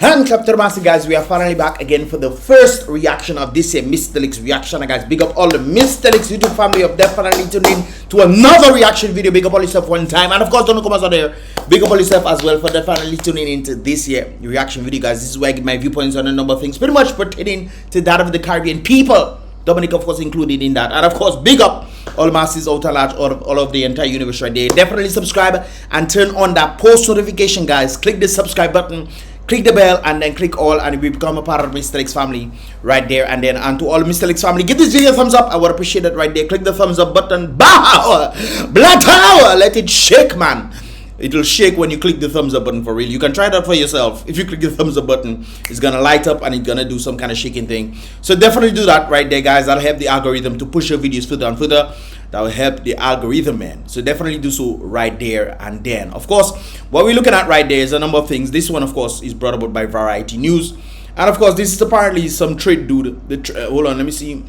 Hand clap to the massive guys, we are finally back again for the first reaction of this year Mystelics reaction. Guys, big up all the Mystelics YouTube family of definitely tuning in to another reaction video. Big up all yourself one time, and of course don't come out there. Big up all yourself as well for definitely tuning into this year reaction video, guys. This is where I give my viewpoints on a number of things, pretty much pertaining to that of the Caribbean people. Dominica, of course, included in that. And of course, big up all masses out at large, all of the entire universe right there. Definitely subscribe and turn on that post notification, guys. Click the subscribe button, click the bell, and then click all, and we become a part of Mystelics family right there. And then, and to all Mystelics family, give this video a thumbs up. I would appreciate it right there. Click the thumbs up button. Bow! Black tower! Let it shake, man. It'll shake when you click the thumbs up button, for real. You can try that for yourself. If you click the thumbs up button, it's gonna light up and it's gonna do some kind of shaking thing. So definitely do that right there, guys. That'll help the algorithm to push your videos further and further. That will help the algorithm, man. So definitely do so right there. And then, of course, what we're looking at right there is a number of things. This one, of course, is brought about by Variety News. And of course, this is apparently some trade dude. Hold on, let me see.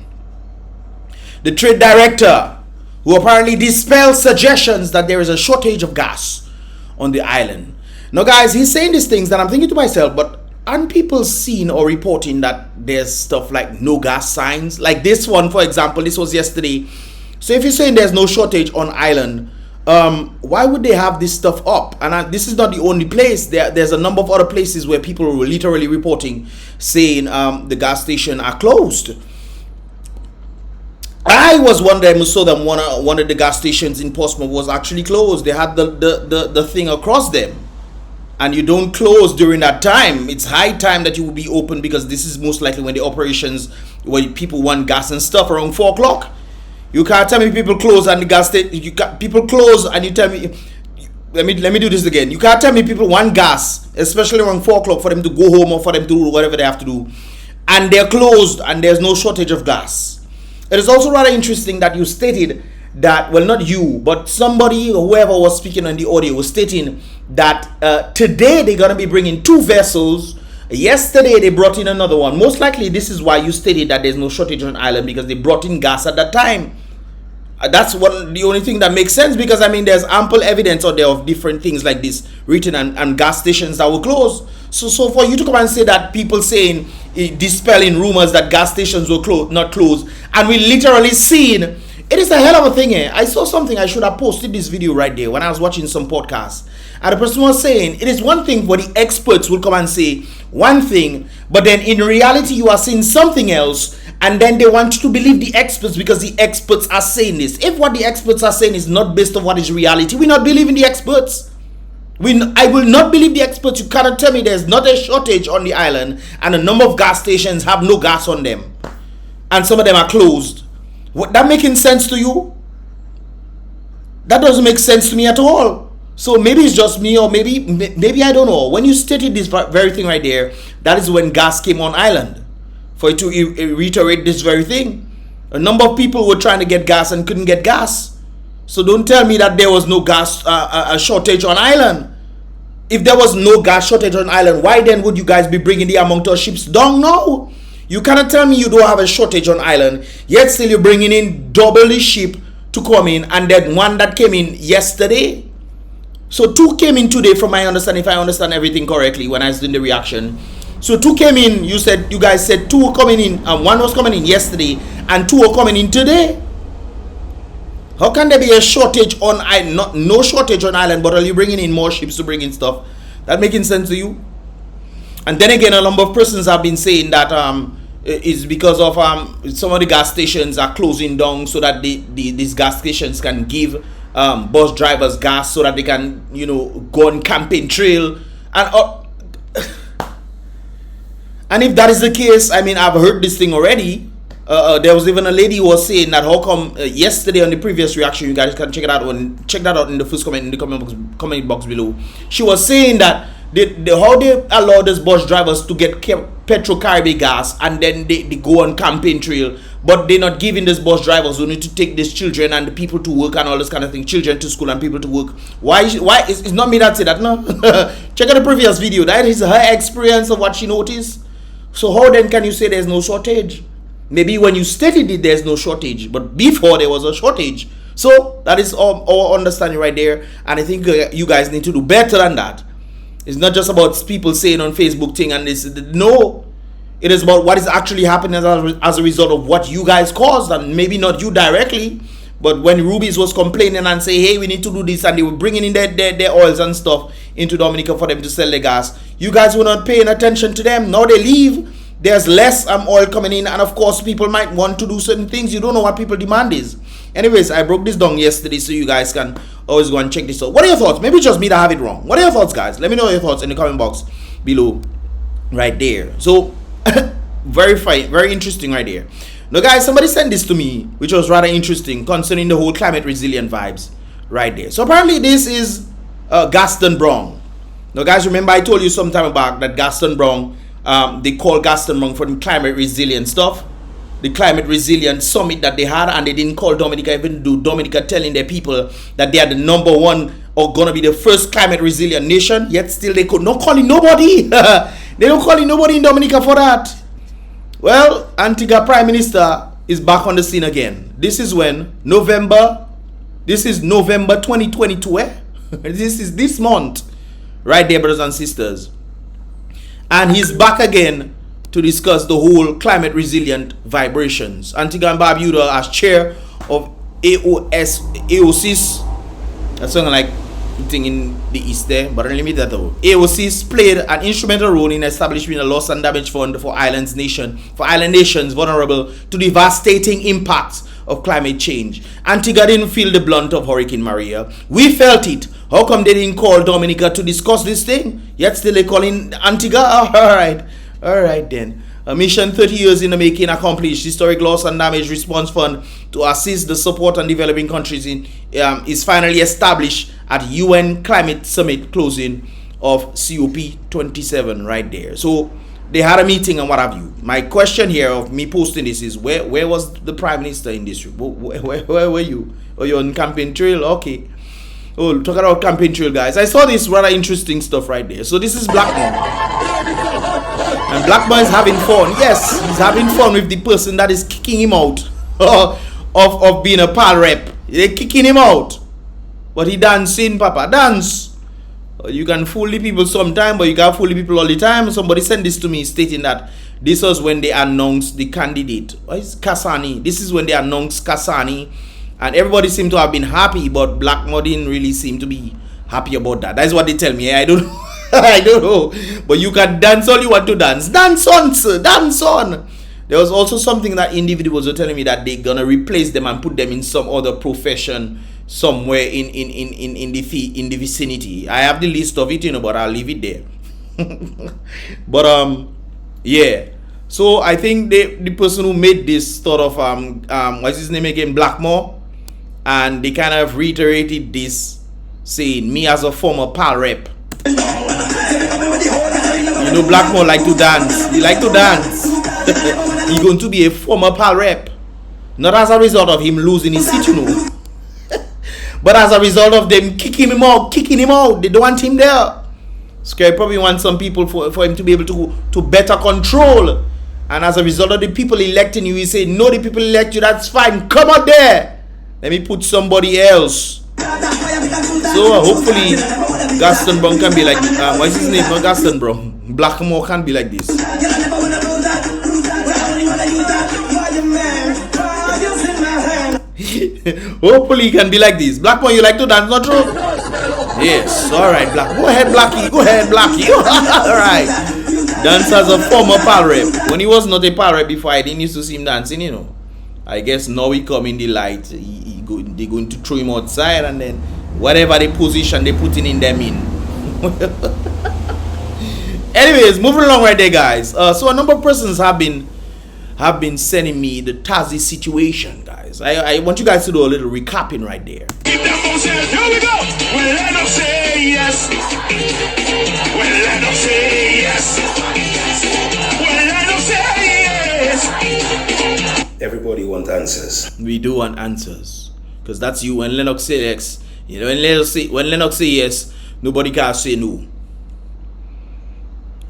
The trade director, who apparently dispels suggestions that there is a shortage of gas on the island. Now, guys, he's saying these things that I'm thinking to myself, but aren't people seeing or reporting that there's stuff like no gas signs? Like this one, for example, this was yesterday. So if you're saying there's no shortage on island, why would they have this stuff up? And this is not the only place. There's a number of other places where people were literally reporting saying the gas station are closed. I was wondering, I saw them one of the gas stations in Portsmouth was actually closed. They had the thing across them, and you don't close during that time. It's high time that you will be open, because this is most likely when the operations, when people want gas and stuff around 4 o'clock. You can't tell me people close and the gas station. People close and you tell me. Let me do this again. You can't tell me people want gas, especially around 4 o'clock, for them to go home or for them to do whatever they have to do, and they're closed and there's no shortage of gas. It is also rather interesting that you stated that, well, not you, but somebody or whoever was speaking on the audio was stating that today they're going to be bringing 2 vessels. Yesterday they brought in another one. Most likely this is why you stated that there's no shortage on island, because they brought in gas at that time. That's the only thing that makes sense, because I mean there's ample evidence out there of different things like this written, and gas stations that were closed. So for you to come and say that people saying, dispelling rumors that gas stations were not closed, and we literally seen, it is a hell of a thing. I saw something, I should have posted this video right there when I was watching some podcast, and the person was saying it is one thing for the experts will come and say one thing, but then in reality you are seeing something else, and then they want you to believe the experts because the experts are saying this. If what the experts are saying is not based on what is reality, we not believe in the experts. I will not believe the experts. You cannot tell me there's not a shortage on the island and a number of gas stations have no gas on them, and some of them are closed. That making sense to you? That doesn't make sense to me at all. So maybe it's just me, or maybe I don't know. When you stated this very thing right there, that is when gas came on island. For it to reiterate this very thing, a number of people were trying to get gas and couldn't get gas. So don't tell me that there was no gas a shortage on island. If there was no gas shortage on island, why then would you guys be bringing the amount of ships down now? You cannot tell me you don't have a shortage on island, yet still you're bringing in double the ship to come in, and then one that came in yesterday. So 2 came in today, from my understanding, if I understand everything correctly when I was doing the reaction. So 2 came in, you guys said 2 were coming in, and 1 was coming in yesterday, and 2 are coming in today. How can there be a shortage on island, no shortage on island, but are you bringing in more ships to bring in stuff? That making sense to you? And then again, a number of persons have been saying that it's because of some of the gas stations are closing down, so that these gas stations can give bus drivers gas so that they can, go on camping trail. And if that is the case, I mean, I've heard this thing already. There was even a lady who was saying that how come yesterday on the previous reaction, you guys can check that out in the first comment in the comment box below. She was saying that how they allow these bus drivers to get petrol Caribbean gas, and then they go on campaign trail, but they're not giving these bus drivers who need to take these children and the people to work and all this kind of thing, children to school and people to work. Why it's not me that said that, no. Check out the previous video. That is her experience of what she noticed. So how then can you say there's no shortage? Maybe when you stated it, there's no shortage, but before there was a shortage. So that is our understanding right there, and I think you guys need to do better than that. It's not just about people saying on Facebook thing and this. No, it is about what is actually happening as a result of what you guys caused, and maybe not you directly, but when Rubies was complaining and say, hey, we need to do this, and they were bringing in their oils and stuff into Dominica for them to sell the gas, you guys were not paying attention to them. Now they leave, there's less oil coming in, and of course people might want to do certain things. You don't know what people demand is. Anyways, I broke this down yesterday so you guys can always go and check this out. What are your thoughts? Maybe just me that have it wrong. What are your thoughts, guys? Let me know your thoughts in the comment box below right there. So very fine, very interesting right there. Now guys, somebody sent this to me, which was rather interesting concerning the whole climate resilient vibes right there. So apparently this is Gaston Brown. Now guys, remember I told you some time back that Gaston Brown, they call Gaston Brown for the climate resilient stuff, the climate resilient summit that they had, and they didn't call Dominica, even though Dominica telling their people that they are the #1 or gonna be the first climate resilient nation, yet still they could not calling nobody. They don't calling nobody in Dominica for that. Well, Antigua Prime Minister is back on the scene again. This is when November 2022. This is this month, right there, brothers and sisters. And he's back again to discuss the whole climate resilient vibrations. Antigua and Barbuda as chair of AOC's, that's something like thing in the east there, but let me that though. AOC's played an instrumental role in establishing a loss and damage fund for island nations vulnerable to devastating impacts of climate change. Antigua didn't feel the blunt of Hurricane Maria. We felt it. How come they didn't call Dominica to discuss this thing? Yet still they calling Antigua? All right then. A mission 30 years in the making accomplished. Historic loss and damage response fund to assist the support and developing countries in is finally established at UN Climate Summit closing of COP27 right there. So they had a meeting and what have you. My question here of me posting this is where was the Prime Minister in this? Where were you? Oh, you're on campaign trail? Okay. Oh, talk about campaign trail, guys. I saw this rather interesting stuff right there. So this is Blackmore. And Blackmore is having fun. Yes, he's having fun with the person that is kicking him out of being a pal rep. They're kicking him out. But he dancing, Papa. Dance. You can fool the people sometime, but you can't fool the people all the time. Somebody sent this to me stating that this was when they announced the candidate. What is Kasani? This is when they announced Kasani. And everybody seemed to have been happy, but Blackmore didn't really seem to be happy about that. That's what they tell me. I don't know. I don't know. But you can dance all you want to dance. Dance on, sir. Dance on. There was also something that individuals were telling me that they're going to replace them and put them in some other profession somewhere in the vicinity. I have the list of it, but I'll leave it there. But yeah. So I think the person who made this sort of what's his name again, Blackmore, and they kind of reiterated this, saying, me as a former pal rep, Blackmore like to dance. He like to dance. He's going to be a former pal rep, not as a result of him losing his seat, but as a result of them kicking him out. They don't want him there. Scary probably want some people for him to be able to better control. And as a result of the people electing you, he say, no, the people elect you, that's fine. Come out there. Let me put somebody else. So hopefully Gaston Brown can be like, what's his name? Not Gaston Brown. Blackmore can be like this. Hopefully he can be like this. Blackmore, you like to dance, not true? Yes. Alright, Black. Go ahead, Blackie. Alright. Dance as a former pal rep. When he was not a pal rep before, I didn't used to see him dancing, I guess now he come in the light. They're going to throw him outside, and then whatever the position they putting in them in. Anyways, moving along right there, guys. So a number of persons have been sending me the Tazi situation, guys. I want you guys to do a little recapping right there. Keep that motion. Here we go. Well, let them say yes. Well, let them say yes. Well, let them say yes. Everybody wants answers. We do want answers, because that's you. When Lennox say yes, when Lennox say yes, nobody can say no.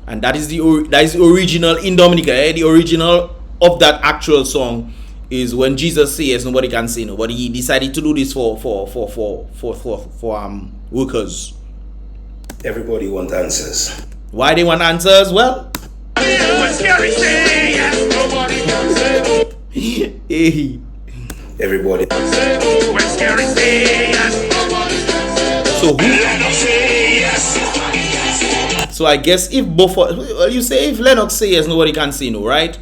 And that is the original in Dominica. The original of that actual song is when Jesus says yes, nobody can say no. But he decided to do this for workers. Everybody want answers. Why they want answers? Well, hey. Everybody. So who? So I guess if both, well, you say if Lennox say yes, nobody can say no, right?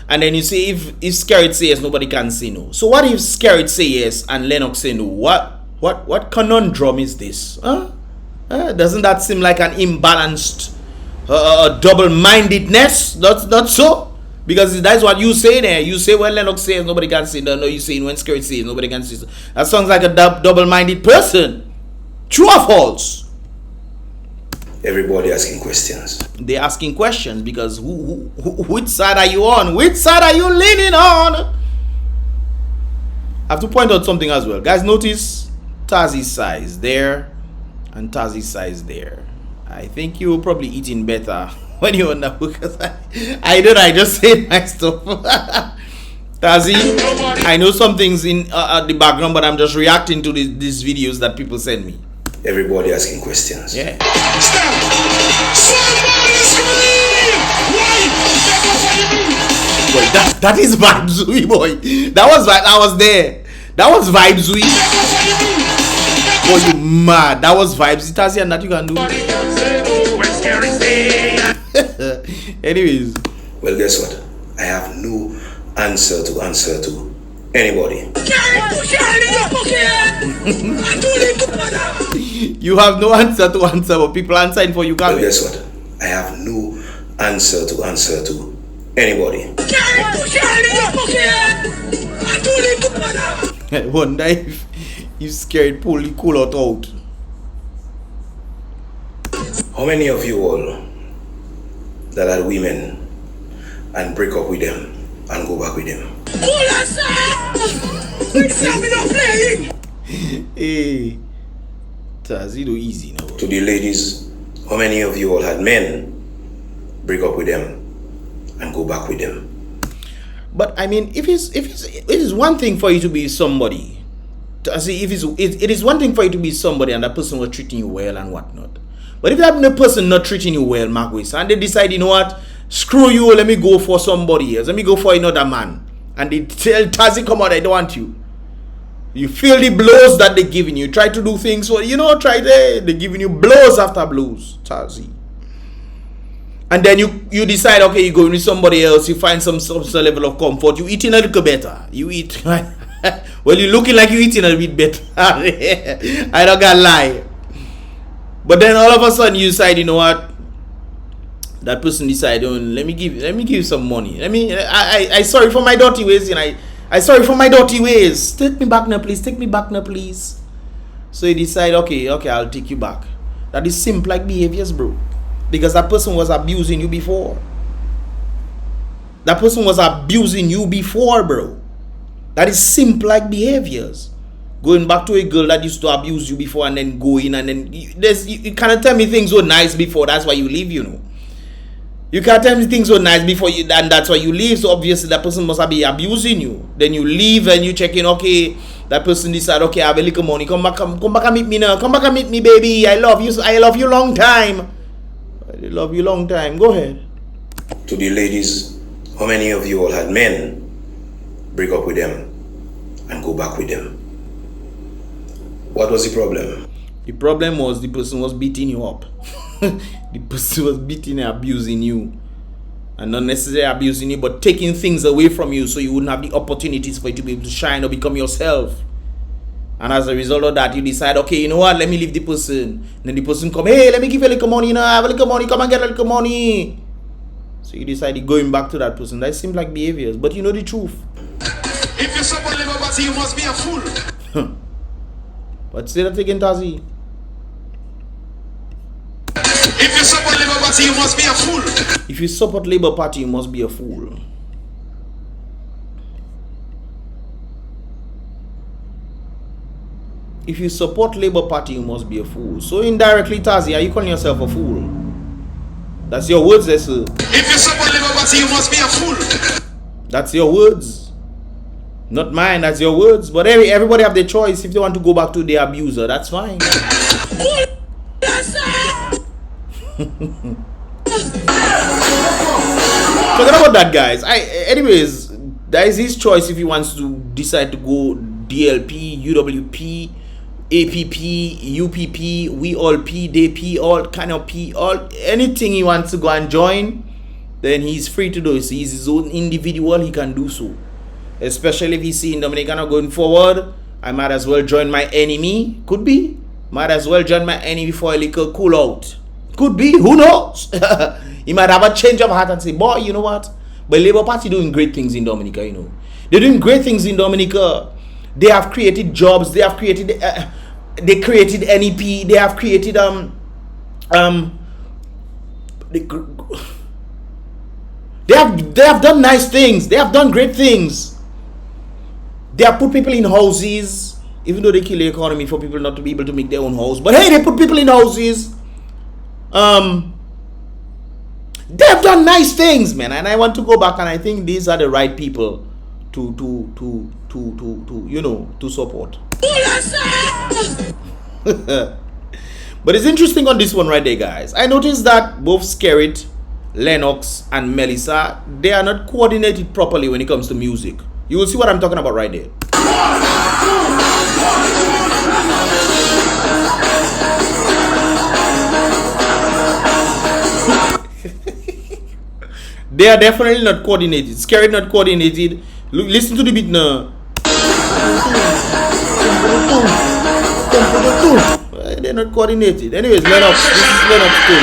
And then you say if Skerrit say yes, nobody can say no. So what if Skerrit say yes and Lennox say no? What conundrum is this? Huh? Doesn't that seem like an imbalanced, double-mindedness? Not so? Because that's what you say there. You say when Lennox says nobody can say no. No, you say when Skerrit says nobody can say so. That sounds like a double-minded person. True or false? Everybody asking questions. They're asking questions because which side are you on? Which side are you leaning on? I have to point out something as well. Guys, notice Tazi's size there and Tazi's size there. I think you will probably eating better when you're on the because I just say my stuff. Tazi, I know some things in the background, but I'm just reacting to these videos that people send me. Everybody asking questions. Yeah. Stop! Somebody scream! Boy, that is Vibe Zui, boy. That was there. That was Vibe Zui. Boy, you mad. That was Vibes. Tazi, and that you can do. Anyways. Well, guess what? I have no answer to anybody. You have no answer to answer, but people answering for you. Well, guess what? I have no answer to anybody. I wonder if Skerrit pull the cool out. How many of you all that are women and break up with them and go back with them? Hey, Tazi, do easy now. To the ladies, how many of you all had men break up with them and go back with them? But I mean, it is one thing for you to be somebody. See, it is one thing for you to be somebody and that person was treating you well and whatnot. But if that person not treating you well, Marquis, and they decide, you know what, screw you, let me go for somebody else, let me go for another man, and they tell Tazi, come on, I don't want you. You feel the blows that they're giving you. Try to do things, so they're giving you blows after blows, Tazi. And then you decide, okay, you go with somebody else, you find some level of comfort, you eating a little better. You eat, well, you're looking like you're eating a bit better. I don't gotta lie. But then all of a sudden you decide, you know what? That person decided, let me give you some money. I sorry for my dirty ways, I sorry for my dirty ways. Take me back now, please. So you decide, okay, I'll take you back. That is simp like behaviors, bro. Because that person was abusing you before. Bro. That is simp like behaviors. Going back to a girl that used to abuse you before and then going and then you cannot tell me things were nice before, that's why you leave, You can't tell me things were nice before you, and that's why you leave. So obviously that person must be abusing you. Then you leave and you check in, okay, that person decide, okay, I have a little money, come back and meet me now. Come back and meet me, baby. I love you long time. I love you long time. Go ahead. To the ladies, how many of you all had men break up with them and go back with them? What was the problem? The problem was the person was beating you up. The person was beating and abusing you. And not necessarily abusing you, but taking things away from you so you wouldn't have the opportunities for you to be able to shine or become yourself. And as a result of that, you decide, okay, you know what, let me leave the person. And then the person come, hey, let me give you a little money, I have a little money, come and get a little money. So you decided going back to that person. That seems like behaviors, but you know the truth. If you support liberty, you must be a fool. But say that again, Tazi. If you support Labour Party, you must be a fool. If you support Labour Party, you must be a fool. If you support Labour Party, you must be a fool. So indirectly, Tazi, are you calling yourself a fool? That's your words, there, sir. If you support Labour Party, you must be a fool. That's your words. Not mine, that's your words. But everybody have their choice. If they want to go back to their abuser, that's fine. Forget about that, guys. Anyways, that is his choice if he wants to decide to go DLP, UWP, APP, UPP, we all P, they P, all kind of P, all anything he wants to go and join, then he's free to do it. So he's his own individual, he can do so. Especially if he's seeing Dominica going forward, I might as well join my enemy. Could be. Might as well join my enemy for a little cool out. Could be. Who knows? He might have a change of heart and say, boy, you know what? But Labour Party doing great things in Dominica, you know. They're doing great things in Dominica. They have created jobs. They have created... they created NEP. They have created... They have done nice things. They have done great things. They have put people in houses, even though they kill the economy for people not to be able to make their own house. But hey, they put people in houses. They have done nice things, man. And I want to go back, and I think these are the right people to you know, to support. But it's interesting on this one right there, guys. I noticed that both Skerrit, Lennox, and Melissa, they are not coordinated properly when it comes to music. You will see what I'm talking about right there. They are definitely not coordinated. Skerrit not coordinated. Look, listen to the beat now. They're not coordinated. Anyways, Lennox. This is Lennox too.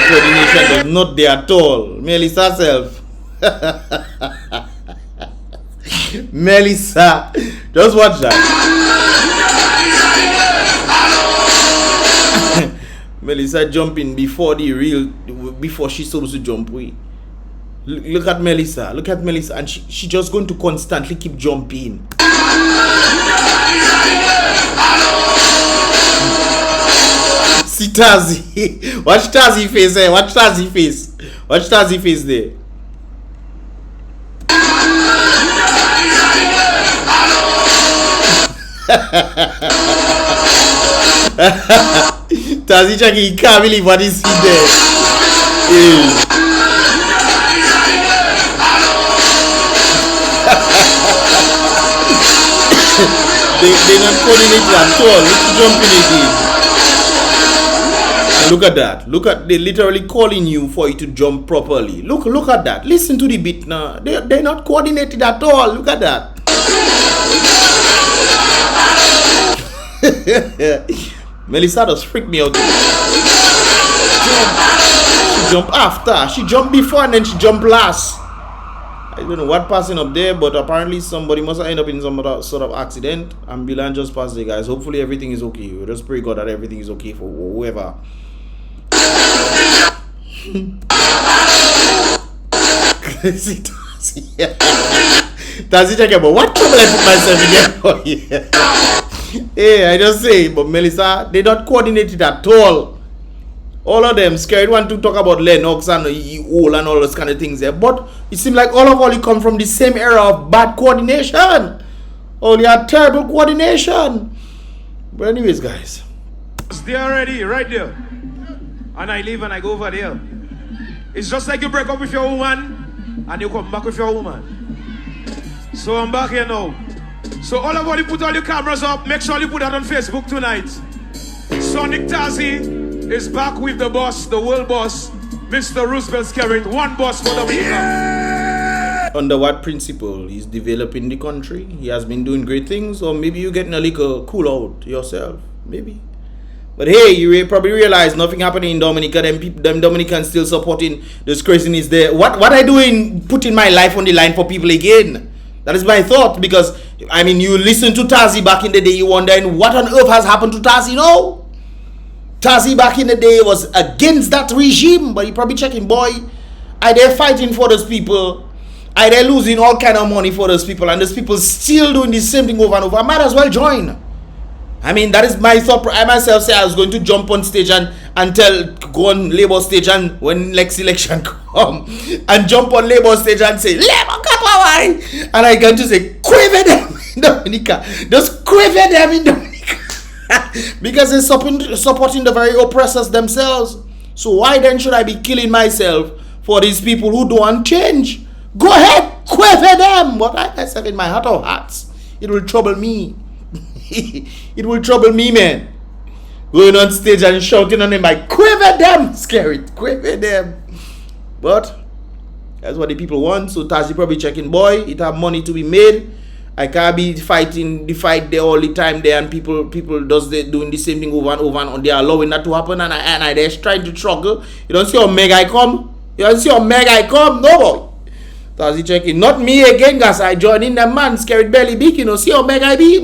Coordination is not there at all. Melissa herself. Melissa, just watch that. Melissa jumping before she's supposed to jump. Look at Melissa. Look at Melissa, and she just going to constantly keep jumping. See Tazi. Watch Tazi face there. Watch Tazi face. Watch Tazi face there. Tazi checking, he can't believe what he see there. They're not coordinated at all. Let's jump in again. Look at that. Look at, they're literally calling you for you to jump properly. Look at that. Listen to the beat now. They're not coordinated at all. Look at that. Melissa does freak me out. She jumped after. She jumped before and then she jumped last. I don't know what passing up there, but apparently somebody must have ended up in some sort of accident. Ambulance just passed there, guys. Hopefully everything is okay. We just pray God that everything is okay for whoever. Tazi talking about what trouble I put myself in there for. Hey, I just say, but Melissa, they not coordinated at all. All of them scared want to talk about Lennox and all those kind of things there. But it seems like all you come from the same era of bad coordination. All you had terrible coordination. But anyways, guys. They're already right there. And I leave and I go over there. It's just like you break up with your woman and you come back with your woman. So I'm back here now. So all of you put all your cameras up. Make sure you put that on Facebook tonight. Sonic Tazi is back with the boss, the world boss, Mr. Roosevelt Skerrit. One boss for Dominica. Yeah! Under what principle? He's developing the country. He has been doing great things. Or maybe you're getting a little cool out yourself. Maybe. But hey, you probably realize nothing happening in Dominica. Them Dominicans still supporting this craziness there. What I doing putting my life on the line for people again? That is my thought. Because, I mean, you listen to Tazi back in the day, you wondering what on earth has happened to Tazi? No. Tazi back in the day was against that regime. But you probably checking, boy, are they fighting for those people? Are they losing all kind of money for those people? And those people still doing the same thing over and over. I might as well join. I mean, that is my thought. I myself say I was going to jump on stage and go on Labour stage, and when next election come, and jump on Labour stage and say, Labour got power. And I going to say, quiver them in Dominica. Just quiver them in Dominica. Because they're supporting the very oppressors themselves. So why then should I be killing myself for these people who don't want change? Go ahead, quiver them. But I myself, in my heart of hearts, it will trouble me. It will trouble me, man. Going on stage and shouting on them like, quiver them, scary, quiver them. But that's what the people want. So Tazi probably checking, boy, it have money to be made. I can't be fighting the fight there all the time there, and people doing the same thing over and over, and they are allowing that to happen, and I just trying to struggle. You don't see how meg I come? You don't see how meg I come? No, boy. Tazi checking. Not me again, guys. I join in the man, scared belly big, you know. See how meg I be?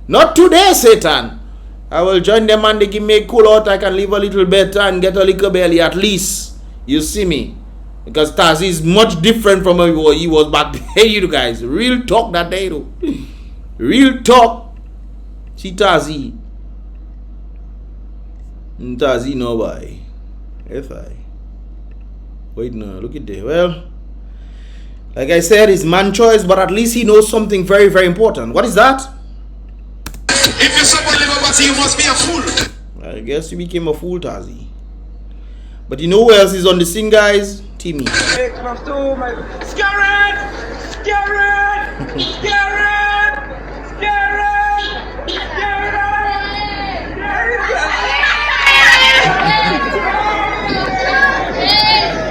Not today, Satan. I will join them and they give me a cool out. I can live a little better and get a little belly at least. You see me? Because Tazi is much different from what he was back then, you guys. Real talk that day, though. Real talk. See Tazi. Tazi no boy. If I. Wait no, look at there. Well, like I said, it's man choice, but at least he knows something very, very important. What is that? If you support Labour Party, you must be a fool. I guess you became a fool, Tazi. But you know who else is on the scene, guys? Timmy.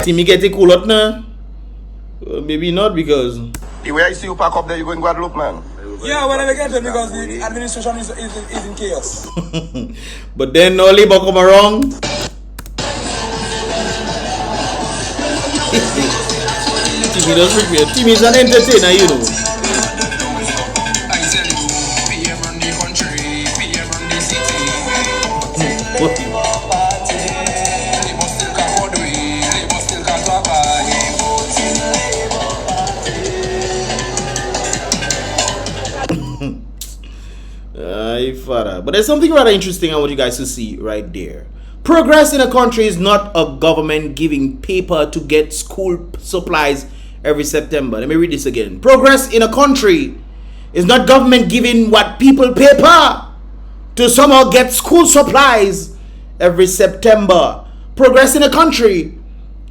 Timmy get a cool out now? Maybe not, because The way I see you pack up there, you go in Guadeloupe, man. Yeah, when I get it, because the administration is in chaos. but then no Labour come around. Timmy does freak me. Timmy is an entertainer, you know. PM run the country, PM run the city. Labour still can't hold we, Labour still can't survive. Father. But there's something rather interesting I want you guys to see right there. Progress in a country is not a government giving paper to get school supplies every September. Let me read this again. Progress in a country is not government giving what people paper to somehow get school supplies every September. Progress in a country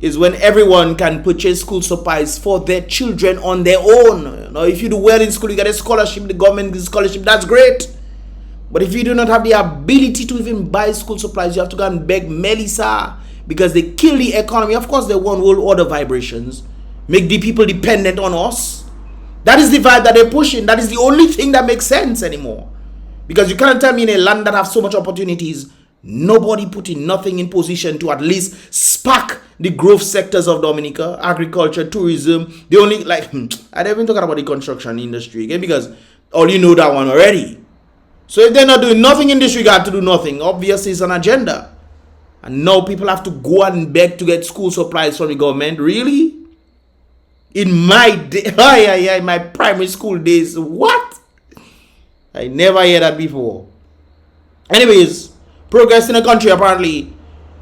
is when everyone can purchase school supplies for their children on their own. Now, if you do well in school, you get a scholarship, the government gives scholarship, that's great. But if you do not have the ability to even buy school supplies, you have to go and beg Melissa, because they kill the economy. Of course, they want world order vibrations, make the people dependent on us. That is the vibe that they're pushing. That is the only thing that makes sense anymore. Because you can't tell me in a land that have so much opportunities, nobody putting nothing in position to at least spark the growth sectors of Dominica, agriculture, tourism. The only, like, I don't even talk about the construction industry again, because all you know that one already. So if they're not doing nothing in this regard to do nothing, obviously it's an agenda. And now people have to go and beg to get school supplies from the government. Really? In my day, my primary school days, what? I never heard that before. Anyways, progress in a country apparently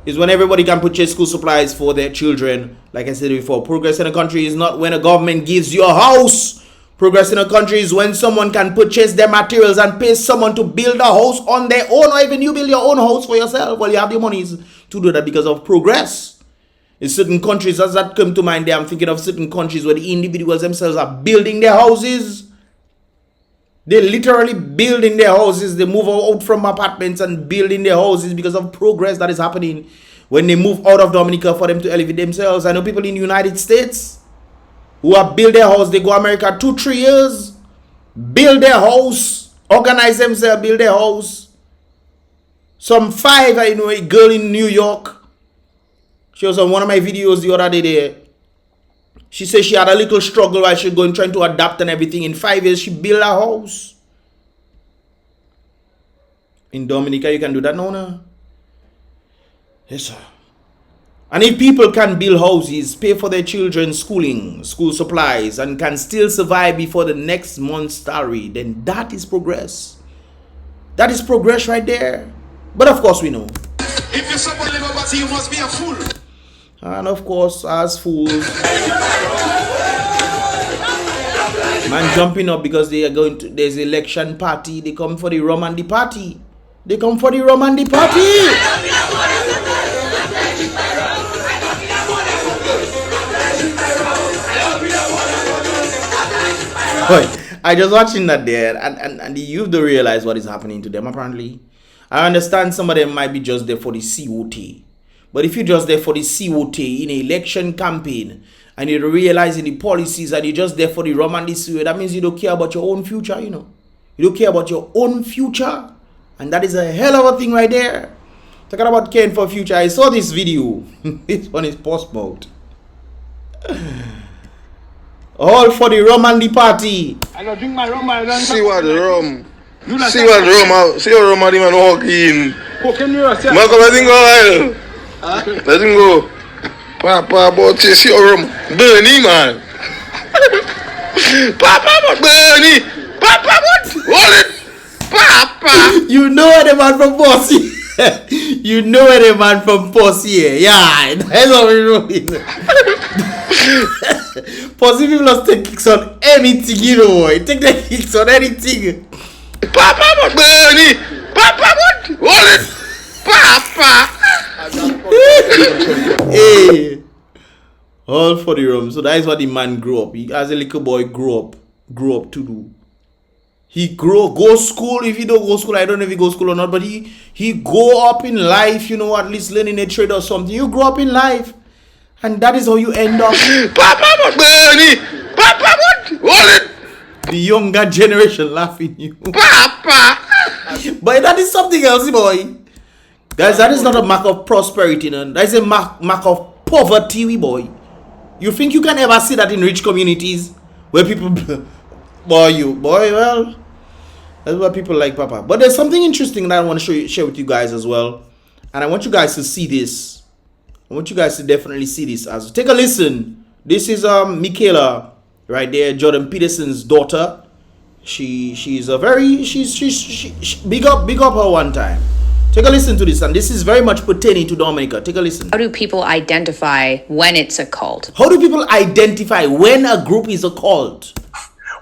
is when everybody can purchase school supplies for their children. Like I said before, progress in a country is not when a government gives you a house. Progress in a country is when someone can purchase their materials and pay someone to build a house on their own, or even you build your own house for yourself. Well, you have the money to do that because of progress. In certain countries, as that come to mind there, I'm thinking of certain countries where the individuals themselves are building their houses. They literally building their houses. They move out from apartments and building their houses because of progress that is happening when they move out of Dominica for them to elevate themselves. I know people in the United States who have built their house. They go America 2-3 years, build their house, organize themselves, build their house. Some 5, I know a girl in New York. She was on one of my videos the other day there. She said she had a little struggle while she was going trying to adapt and everything. In 5 years, she built a house. In Dominica, you can do that now, no? Yes, sir. And if people can build houses, pay for their children's schooling, school supplies, and can still survive before the next month's salary, then that is progress. That is progress right there. But of course we know. If you support Labour Party, you must be a fool. And of course, as fools, man jumping up because they are going to, there's election party. They come for the rum and the party. They come for the rum and the party. Boy, I just watching that there, and the youth don't realize what is happening to them. Apparently, I understand some of them might be just there for the COT, but if you're just there for the COT in an election campaign and you're realizing the policies and you're just there for the rum and the sewer, that means you don't care about your own future. You know, you don't care about your own future, and that is a hell of a thing right there. Talking about caring for future, I saw this video. This one is post mode. All for the rum and the party. I don't drink my rum. I don't See what the rum. You like See that? what rum out. See what rum out him and walk in. Cooking yourself. Malcolm, let him go, Lyle. Let him go. Papa, but see your rum. Bernie, man. Papa, but Bernie. Papa, what? Hold it. Papa. You know where the man from Posse. You know where the man from Posse. Yeah, that's what we're doing. Posse people must take kicks on anything, you know. Boy. Take the kicks on anything. Papa, but Bernie. Papa, what? Hold it. Papa. Hey, all for the rum. So that is what the man grew up. He, as a little boy, grew up to do. He go school. If he don't go school, I don't know if he go school or not. But he go up in life. You know, at least learning a trade or something. You grow up in life, and that is how you end up. Papa, but Bernie. Papa, what? Hold it. The younger generation laughing you. Papa. But that is something else, boy. Guys, that is not a mark of prosperity, no? That is a mark of poverty, boy. You think you can ever see that in rich communities where people, well, that's what people like, Papa. But there's something interesting that I want to share with you guys as well, and I want you guys to see this. I want you guys to definitely see this. As take a listen. This is Michaela, right there, Jordan Peterson's daughter. She's a very she big up her one time. Take a listen to this, and this is very much pertaining to Dominica. Take a listen. How do people identify when it's a cult? How do people identify when a group is a cult?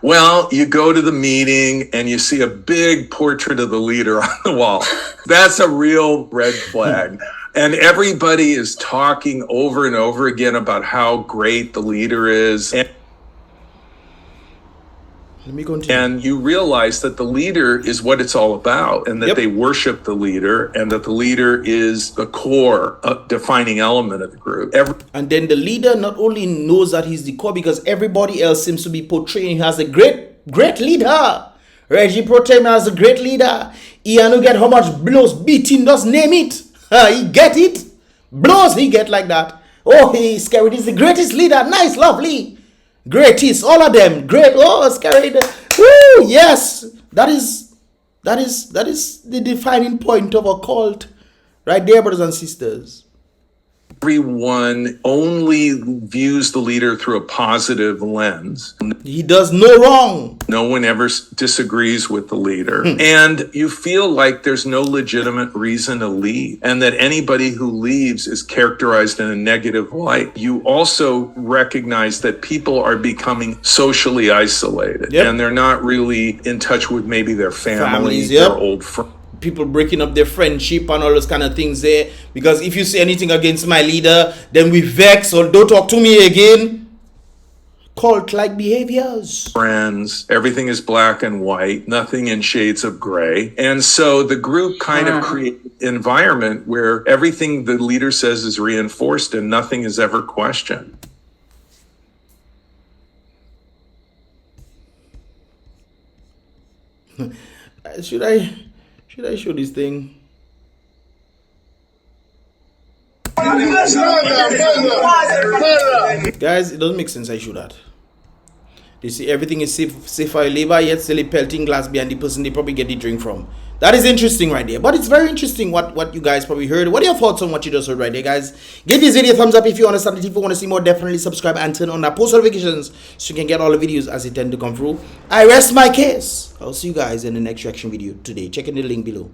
Well, you go to the meeting and you see a big portrait of the leader on the wall. That's a real red flag. And everybody is talking over and over again about how great the leader is. Let me continue. And you realize that the leader is what it's all about, and that they worship the leader, and that the leader is the core defining element of the group. And then the leader not only knows that he's the core, because everybody else seems to be portraying him as a great leader. Reggie Protem as a great leader. Ian get how much blows beating, just name it. He get it. Blows he get like that. Oh, he's scary. He's the greatest leader. Nice, lovely. Greatest, all of them. Great. Oh, scary. Woo, yes. That is the defining point of a cult. Right there, brothers and sisters. Everyone only views the leader through a positive lens. He does no wrong. No one ever disagrees with the leader. And you feel like there's no legitimate reason to leave, and that anybody who leaves is characterized in a negative light. You also recognize that people are becoming socially isolated, and they're not really in touch with maybe their families, their old friends. People breaking up their friendship and all those kind of things there, because if you say anything against my leader, then we vex or don't talk to me again. Cult-like behaviors. Friends, everything is black and white, nothing in shades of gray. And so the group kind of creates an environment where everything the leader says is reinforced and nothing is ever questioned. Should I show this thing? Guys, it doesn't make sense I show that. They say everything is safe for labor, yet still a pelting glass behind the person they probably get the drink from. That is interesting right there. But it's very interesting what you guys probably heard. What are your thoughts on what you just heard right there, guys? Give this video a thumbs up if you understand it. If you want to see more, definitely subscribe and turn on that post notifications so you can get all the videos as they tend to come through. I rest my case. I'll see you guys in the next reaction video today. Check in the link below.